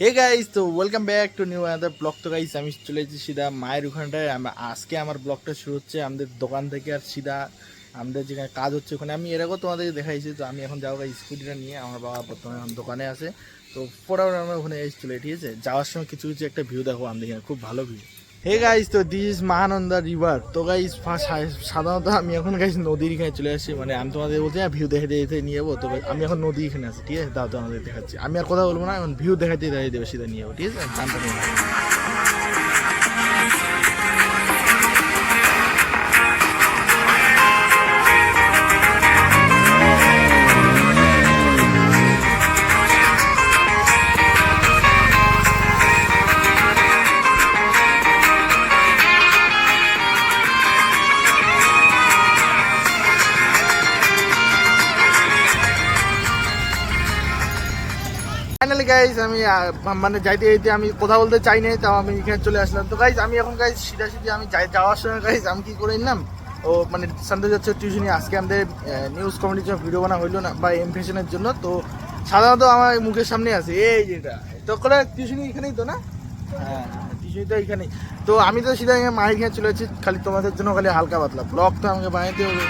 Hey guys, তো welcome back to new another blog. তো guys আমি চলে এসেছি সিধা মায়ের ওখানটায়। আজকে আমার ব্লগটা শুরু হচ্ছে আমাদের দোকান থেকে, আর সিধা আমাদের যেখানে কাজ হচ্ছে ওখানে। আমি এরকম তোমাদেরকে দেখাইছি। তো আমি এখন যাবো স্কুটিটা নিয়ে, আমার বাবা বর্তমানে এখন দোকানে আছে। তো ফটাফট আমরা ওখানে চলে, ঠিক আছে? যাওয়ার সময় কিছু কিছু একটা ভিউ দেখো আমাদের এখানে, খুব ভালো ভিউ। হে গাইস, তো দিস ইজ মহানন্দা রিভার। তো গাইস সাধারণত আমি এখন গাইস নদীর এখানে চলে আসছি। মানে আমি তোমাদের বলছি না ভিউ দেখে দেখে নিয়ে যাবো। তো আমি এখন নদী এখানে আছি, ঠিক আছে? দাও তো আমাদের দেখাচ্ছি। আমি আর কথা বলবো না, এখন ভিউ দেখাতে দাঁড়িয়ে দেবে, সিধা নিয়ে যাবো, ঠিক আছে? গানটা নিয়ে ফাইনালি গাইজ আমি মানে যাইতে যাইতে আমি কথা বলতে চাই নাই, তাও আমি এখানে চলে আসলাম। তো গাইজ আমি এখন গাইজ সিধা আমি যাওয়ার সময় গাইজ আমি কি করে নিলাম, ও মানে সন্ধ্যে যাচ্ছে টিউশনি। আজকে আমাদের নিউজ কমিটির জন্য ভিডিও বানা হইলো না, বা ইমপ্রেশনের জন্য। তো সাধারণত আমার মুখের সামনে আছে এই যেটা, তো করে টিউশনি এখানেই তো না? হ্যাঁ, টিউশনি তো এখানেই। তো আমি তো সিধা মায়ের এখানে চলে যাচ্ছি, খালি তোমাদের জন্য খালি হালকা পাতলা ব্লগ তো আমাকে বানাইতে হবে।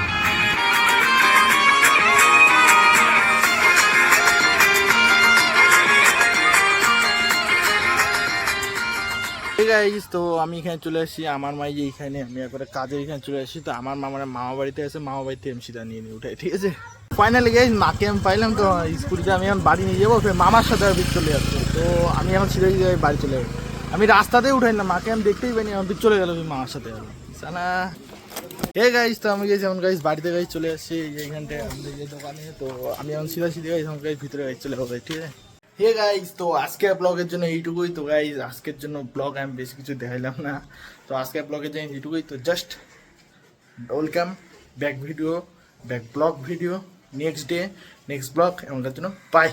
গাইস, তো আমি এখানে চলে আসি আমার মাই যে এখানে, আমি একবারে কাজের এখানে চলে আসি। তো আমার মামা বাড়িতে আছে, মামা বাড়িতে আমি সিধা নিয়ে উঠাই, ঠিক আছে? ফাইনালি গাইস মাকে আমি পাইলাম। তো স্কুটিতে আমি এখন বাড়ি নিয়ে যাবো, ফের মামার সাথে আর চলে যাচ্ছে। তো আমি এখন সিধা বাড়ি চলে যাবো। আমি রাস্তাতেই উঠাই না, মাকে আমি দেখতেই পাইনি, এখন চলে গেল মামার সাথে গেল সানা। হে গাইস, তো আমি গেছি এখন গাইস বাড়িতে গাইস চলে আসছি এইখানটায় আমাদের যে দোকানে। তো আমি এখন সিধা গাইস এখন গাইস ভিতরে গাইস চলে যাবো, ঠিক আছে? হে গাইস, তো আজকের ব্লগের জন্য এইটুকুই। তো গাইস আজকের জন্য ব্লগ আমি বেশি কিছু দেখাইলাম না। তো আজকের ব্লগের জন্য এইটুকুই। তো just welcome back video, back blog video, next day next blog. এমনটার জন্য বাই।